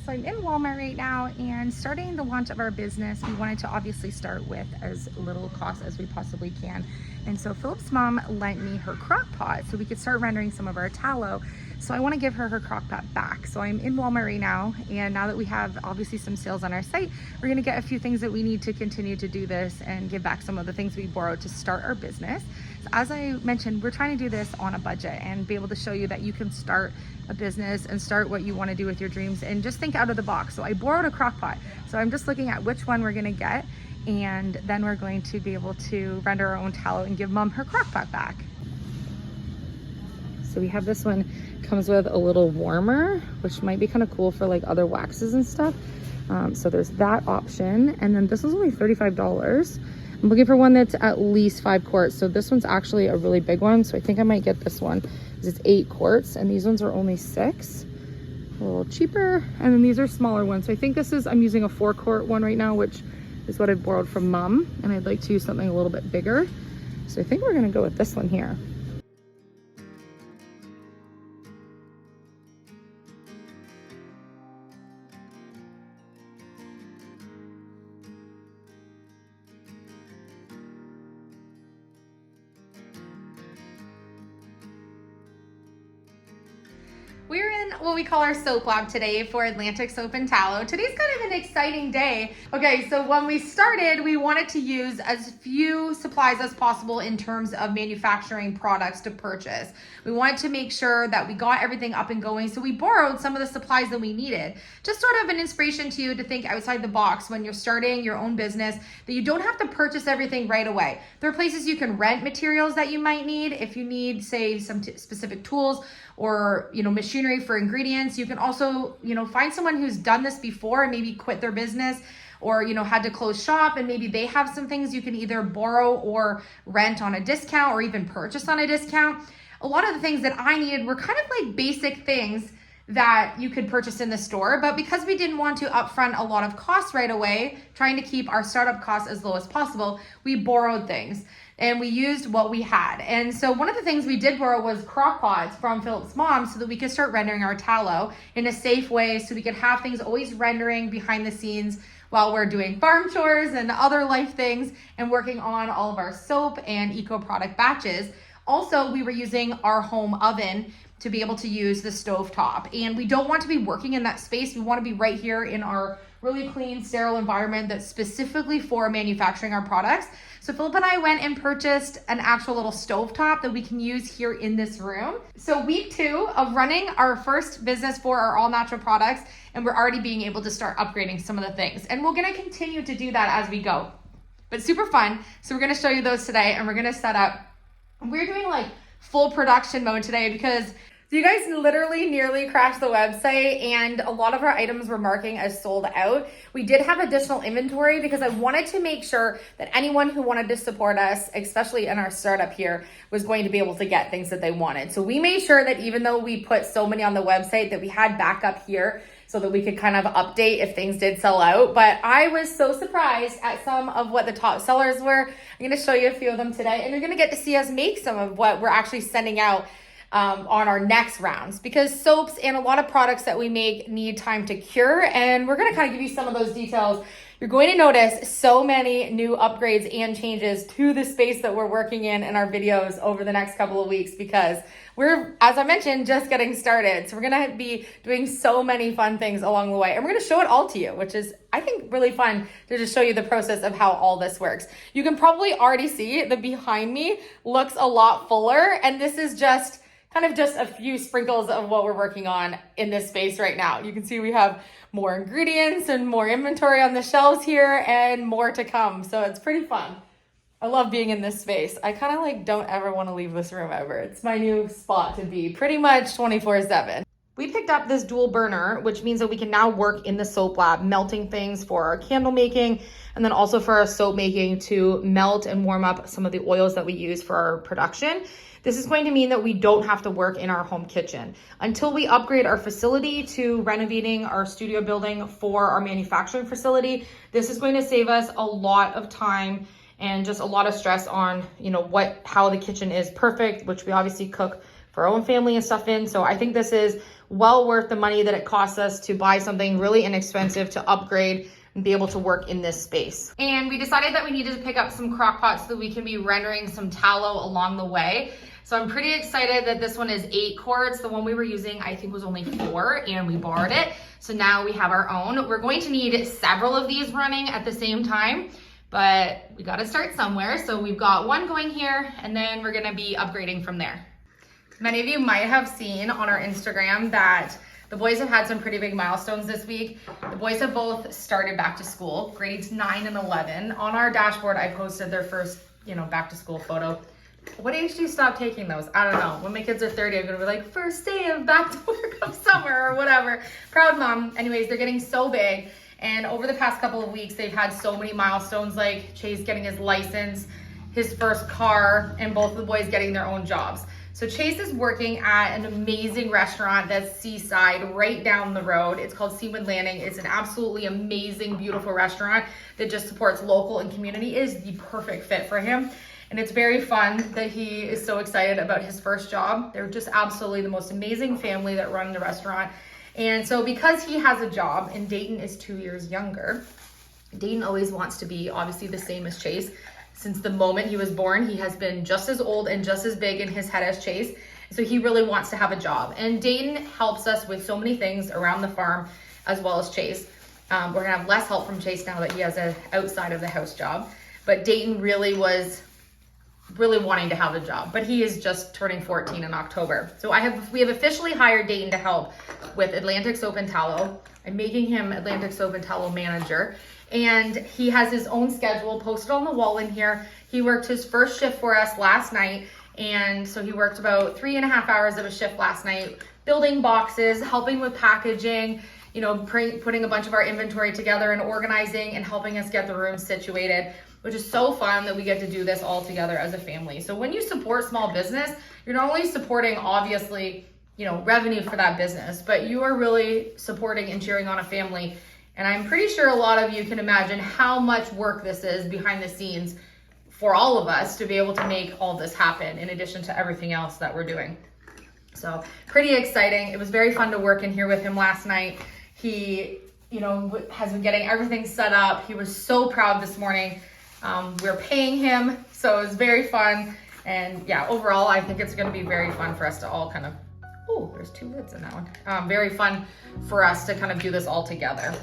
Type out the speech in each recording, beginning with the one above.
So I'm in Walmart right now and starting the launch of our business. We wanted to obviously start with as little cost as we possibly can. And so Philip's mom lent me her crock pot so we could start rendering some of our tallow. So I want to give her crock pot back. So I'm in Walmart right now, and now that we have obviously some sales on our site, we're going to get a few things that we need to continue to do this and give back some of the things we borrowed to start our business. So as I mentioned, we're trying to do this on a budget and be able to show you that you can start a business and start what you want to do with your dreams and just think out of the box. So I borrowed a crock pot. So I'm just looking at which one we're going to get, and then we're going to be able to render our own tallow and give mom her crock pot back. So we have this one, comes with a little warmer, which might be kind of cool for like other waxes and stuff. So there's that option. And then this one's only $35. I'm looking for one that's at least 5 quarts. So this one's actually a really big one. So I think I might get this one because it's 8 quarts and these ones are only 6. A little cheaper. And then these are smaller ones. So I think this is, I'm using a 4 quart one right now, which is what I borrowed from mom. And I'd like to use something a little bit bigger. So I think we're gonna go with this one here. We're in what we call our soap lab today for Atlantic Soap and Tallow. Today's kind of an exciting day. Okay, so when we started, we wanted to use as few supplies as possible in terms of manufacturing products to purchase. We wanted to make sure that we got everything up and going, so we borrowed some of the supplies that we needed. Just sort of an inspiration to you to think outside the box when you're starting your own business, that you don't have to purchase everything right away. There are places you can rent materials that you might need if you need, say, some specific tools or, machinery for ingredients. You can also, find someone who's done this before and maybe quit their business or, had to close shop, and maybe they have some things you can either borrow or rent on a discount or even purchase on a discount. A lot of the things that I needed were kind of like basic things that you could purchase in the store, but because we didn't want to upfront a lot of costs right away, trying to keep our startup costs as low as possible, we borrowed things. And we used what we had. And so one of the things we did borrow was crock pots from Philip's mom so that we could start rendering our tallow in a safe way, so we could have things always rendering behind the scenes while we're doing farm chores and other life things and working on all of our soap and eco product batches. Also, we were using our home oven to be able to use the stovetop. And we don't want to be working in that space. We want to be right here in our really clean, sterile environment that's specifically for manufacturing our products. So Philip and I went and purchased an actual little stovetop that we can use here in this room. So week 2 of running our first business for our all natural products, and we're already being able to start upgrading some of the things. And we're gonna continue to do that as we go. But super fun. So we're gonna show you those today, and we're gonna set up. We're doing like full production mode today because you guys literally nearly crashed the website and a lot of our items were marking as sold out. We did have additional inventory because I wanted to make sure that anyone who wanted to support us, especially in our startup here, was going to be able to get things that they wanted. So we made sure that even though we put so many on the website, that we had backup here so that we could kind of update if things did sell out. But I was so surprised at some of what the top sellers were. I'm gonna show you a few of them today, and you're gonna get to see us make some of what we're actually sending out on our next rounds, because soaps and a lot of products that we make need time to cure, and we're going to kind of give you some of those details. You're going to notice so many new upgrades and changes to the space that we're working in our videos over the next couple of weeks, because we're, as I mentioned, just getting started. So we're going to be doing so many fun things along the way, and we're going to show it all to you, which is, I think, really fun to just show you the process of how all this works. You can probably already see that behind me looks a lot fuller, and this is just a few sprinkles of what we're working on in this space right now. You can see we have more ingredients and more inventory on the shelves here and more to come. So it's pretty fun. I love being in this space. I kind of don't ever want to leave this room ever. It's my new spot to be pretty much 24/7. We picked up this dual burner, which means that we can now work in the soap lab, melting things for our candle making, and then also for our soap making to melt and warm up some of the oils that we use for our production. This is going to mean that we don't have to work in our home kitchen. Until we upgrade our facility to renovating our studio building for our manufacturing facility, this is going to save us a lot of time and just a lot of stress on, how the kitchen is perfect, which we obviously cook for our own family and stuff in. So I think this is well worth the money that it costs us to buy something really inexpensive to upgrade and be able to work in this space. And we decided that we needed to pick up some crock pots so that we can be rendering some tallow along the way. So I'm pretty excited that this one is 8 quarts. The one we were using, I think, was only 4, and we borrowed it. So now we have our own. We're going to need several of these running at the same time, but we got to start somewhere. So we've got one going here, and then we're going to be upgrading from there. Many of you might have seen on our Instagram that the boys have had some pretty big milestones this week. The boys have both started back to school, grades 9 and 11. On our dashboard, I posted their first, back to school photo. What age do you stop taking those? I don't know. When my kids are 30, I'm gonna be like, first day of back to work of summer or whatever. Proud mom. Anyways, they're getting so big. And over the past couple of weeks, they've had so many milestones, like Chase getting his license, his first car, and both of the boys getting their own jobs. So Chase is working at an amazing restaurant that's seaside right down the road. It's called Seawood Landing. It's an absolutely amazing, beautiful restaurant that just supports local and community. It is the perfect fit for him. And it's very fun that he is so excited about his first job. They're just absolutely the most amazing family that run the restaurant. And so because he has a job and Dayton is 2 years younger, Dayton always wants to be obviously the same as Chase. Since the moment he was born, he has been just as old and just as big in his head as Chase. So he really wants to have a job. And Dayton helps us with so many things around the farm as well as Chase. We're gonna have less help from Chase now that he has an outside of the house job. But Dayton really was wanting to have a job, but he is just turning 14 in October. So we have officially hired Dayton to help with Atlantic Soap and Tallow. I'm making him Atlantic Soap and Tallow manager, and he has his own schedule posted on the wall in here. He worked his first shift for us last night, and so he worked about 3.5 hours of a shift last night, building boxes, helping with packaging, putting a bunch of our inventory together and organizing and helping us get the room situated, which is so fun that we get to do this all together as a family. So when you support small business, you're not only supporting, obviously, revenue for that business, but you are really supporting and cheering on a family. And I'm pretty sure a lot of you can imagine how much work this is behind the scenes for all of us to be able to make all this happen, in addition to everything else that we're doing. So pretty exciting. It was very fun to work in here with him last night. He, has been getting everything set up. He was so proud this morning. We're paying him, so it was very fun. And yeah, overall, I think it's gonna be very fun for us to all kind of, oh, there's 2 lids in that one. Very fun for us to kind of do this all together.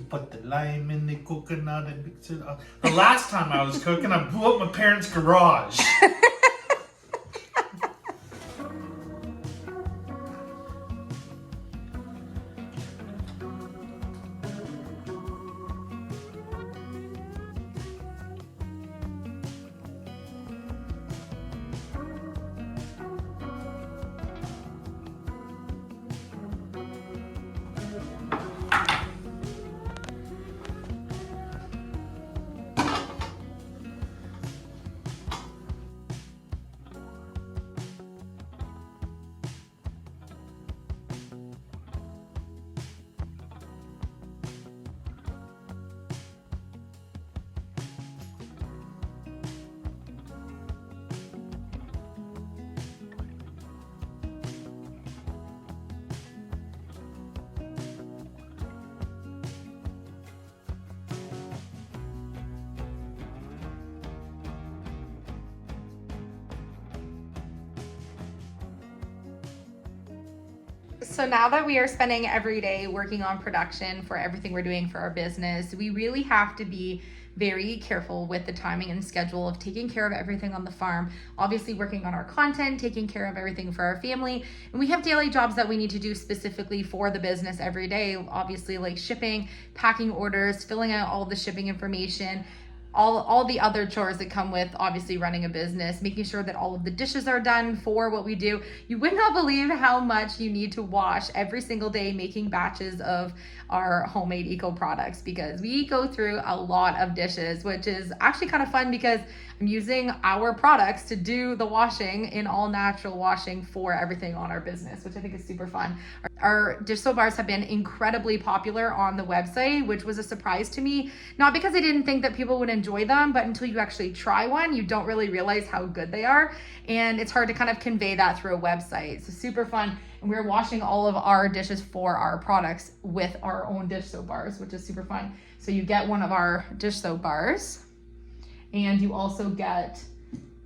put the lime in the coconut and mix it up. The last time I was cooking, I blew up my parents' garage. So now that we are spending every day working on production for everything we're doing for our business, we really have to be very careful with the timing and schedule of taking care of everything on the farm, obviously working on our content, taking care of everything for our family. And we have daily jobs that we need to do specifically for the business every day, obviously like shipping, packing orders, filling out all the shipping information, all the other chores that come with obviously running a business, making sure that all of the dishes are done for what we do. You would not believe how much you need to wash every single day making batches of our homemade eco products, because we go through a lot of dishes, which is actually kind of fun because I'm using our products to do the washing in all natural washing for everything on our business, which I think is super fun. Our dish soap bars have been incredibly popular on the website, which was a surprise to me, not because I didn't think that people would enjoy them, but until you actually try one, you don't really realize how good they are. And it's hard to kind of convey that through a website. So super fun. And we're washing all of our dishes for our products with our own dish soap bars, which is super fun. So you get one of our dish soap bars, and you also get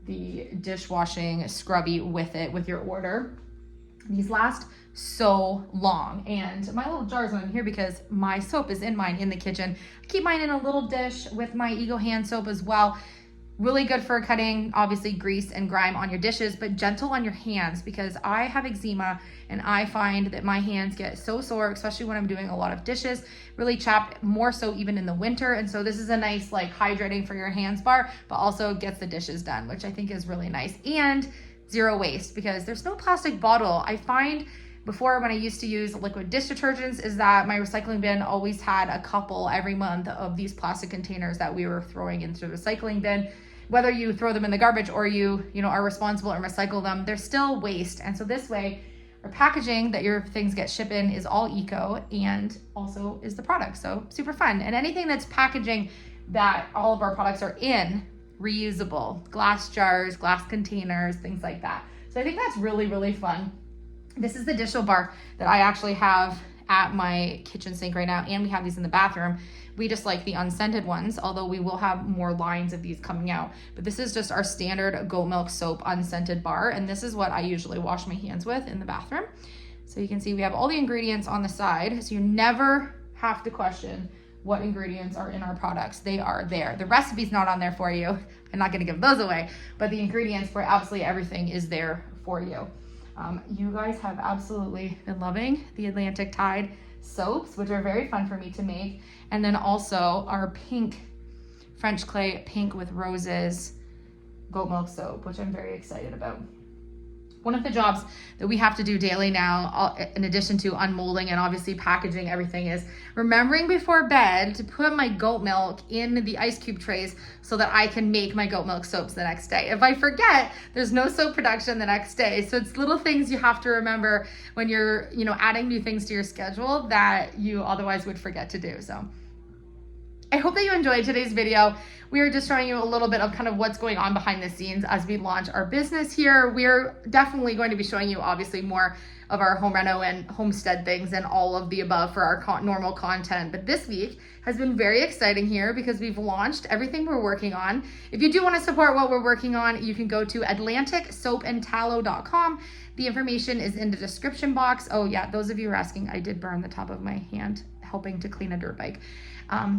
the dishwashing scrubby with it with your order. These last so long, and my little jars are in here because my soap is in mine in the kitchen. I keep mine in a little dish with my Ego hand soap as well. Really good for cutting obviously grease and grime on your dishes, but gentle on your hands, because I have eczema and I find that my hands get so sore, especially when I'm doing a lot of dishes, really chapped, more so even in the winter. And so this is a nice like hydrating for your hands bar, but also gets the dishes done, which I think is really nice. And zero waste, because there's no plastic bottle. I find before, when I used to use liquid dish detergents, is that my recycling bin always had a couple every month of these plastic containers that we were throwing into the recycling bin. Whether you throw them in the garbage or you are responsible and recycle them, they're still waste. And so this way, our packaging that your things get shipped in is all eco, and also is the product. So super fun. And anything that's packaging that all of our products are in, reusable, glass jars, glass containers, things like that. So I think that's really, really fun. This is the dish soap bar that I actually have at my kitchen sink right now, and we have these in the bathroom. We just like the unscented ones, although we will have more lines of these coming out. But this is just our standard goat milk soap unscented bar, and this is what I usually wash my hands with in the bathroom. So you can see we have all the ingredients on the side, so you never have to question what ingredients are in our products. They are there. The recipe's not on there for you. I'm not gonna give those away, but the ingredients for absolutely everything is there for you. You guys have absolutely been loving the Atlantic Tide soaps, which are very fun for me to make. And then also our pink French clay pink with roses goat milk soap, which I'm very excited about. One of the jobs that we have to do daily now, in addition to unmolding and obviously packaging everything, is remembering before bed to put my goat milk in the ice cube trays so that I can make my goat milk soaps the next day. If I forget, there's no soap production the next day. So it's little things you have to remember when you're, adding new things to your schedule that you otherwise would forget to do. So I hope that you enjoyed today's video. We are just showing you a little bit of kind of what's going on behind the scenes as we launch our business here. We're definitely going to be showing you obviously more of our home reno and homestead things and all of the above for our normal content. But this week has been very exciting here because we've launched everything we're working on. If you do want to support what we're working on, you can go to atlanticsoapandtallow.com. The information is in the description box. Oh yeah, those of you who are asking, I did burn the top of my hand helping to clean a dirt bike.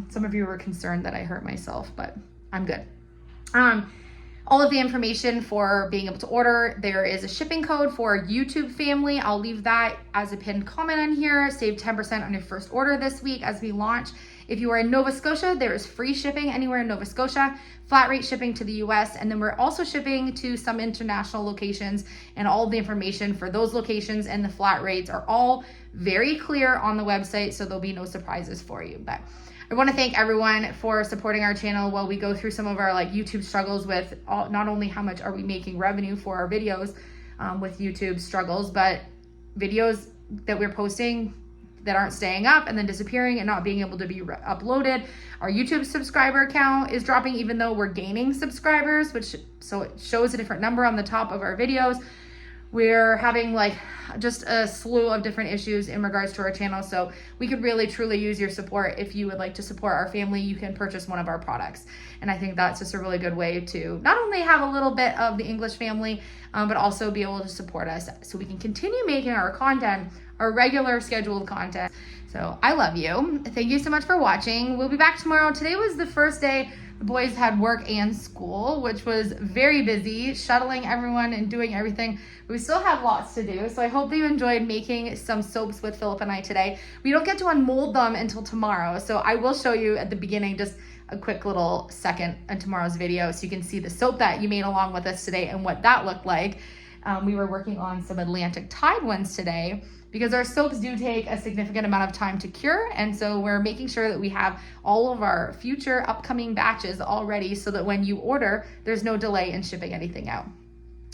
Some of you were concerned that I hurt myself, but I'm good. All of the information for being able to order, there is a shipping code for YouTube family. I'll leave that as a pinned comment on here. Save 10% on your first order this week as we launch. If you are in Nova Scotia, there is free shipping anywhere in Nova Scotia, flat rate shipping to the US, and then we're also shipping to some international locations, and all the information for those locations and the flat rates are all very clear on the website, so there'll be no surprises for you. But I want to thank everyone for supporting our channel while we go through some of our YouTube struggles with not only how much are we making revenue for our videos with YouTube struggles, but videos that we're posting that aren't staying up and then disappearing and not being able to be uploaded. Our YouTube subscriber count is dropping even though we're gaining subscribers, so it shows a different number on the top of our videos. We're having just a slew of different issues in regards to our channel. So we could really truly use your support. If you would like to support our family, you can purchase one of our products. And I think that's just a really good way to not only have a little bit of the English family, but also be able to support us so we can continue making our content, our regular scheduled content. So I love you. Thank you so much for watching. We'll be back tomorrow. Today was the first day the boys had work and school, which was very busy, shuttling everyone and doing everything. We still have lots to do, so I hope that you enjoyed making some soaps with Philip and I today. We don't get to unmold them until tomorrow, so I will show you at the beginning just a quick little second in tomorrow's video so you can see the soap that you made along with us today and what that looked like. We were working on some Atlantic Tide ones today because our soaps do take a significant amount of time to cure, and so we're making sure that we have all of our future upcoming batches all ready so that when you order, there's no delay in shipping anything out.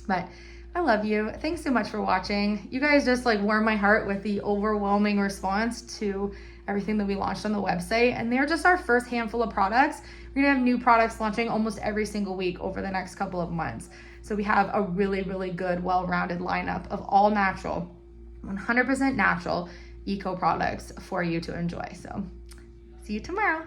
But I love you. Thanks so much for watching. You guys just warm my heart with the overwhelming response to everything that we launched on the website, and they're just our first handful of products. We're gonna have new products launching almost every single week over the next couple of months. So we have a really, really good, well-rounded lineup of all natural, 100% natural eco products for you to enjoy. So see you tomorrow.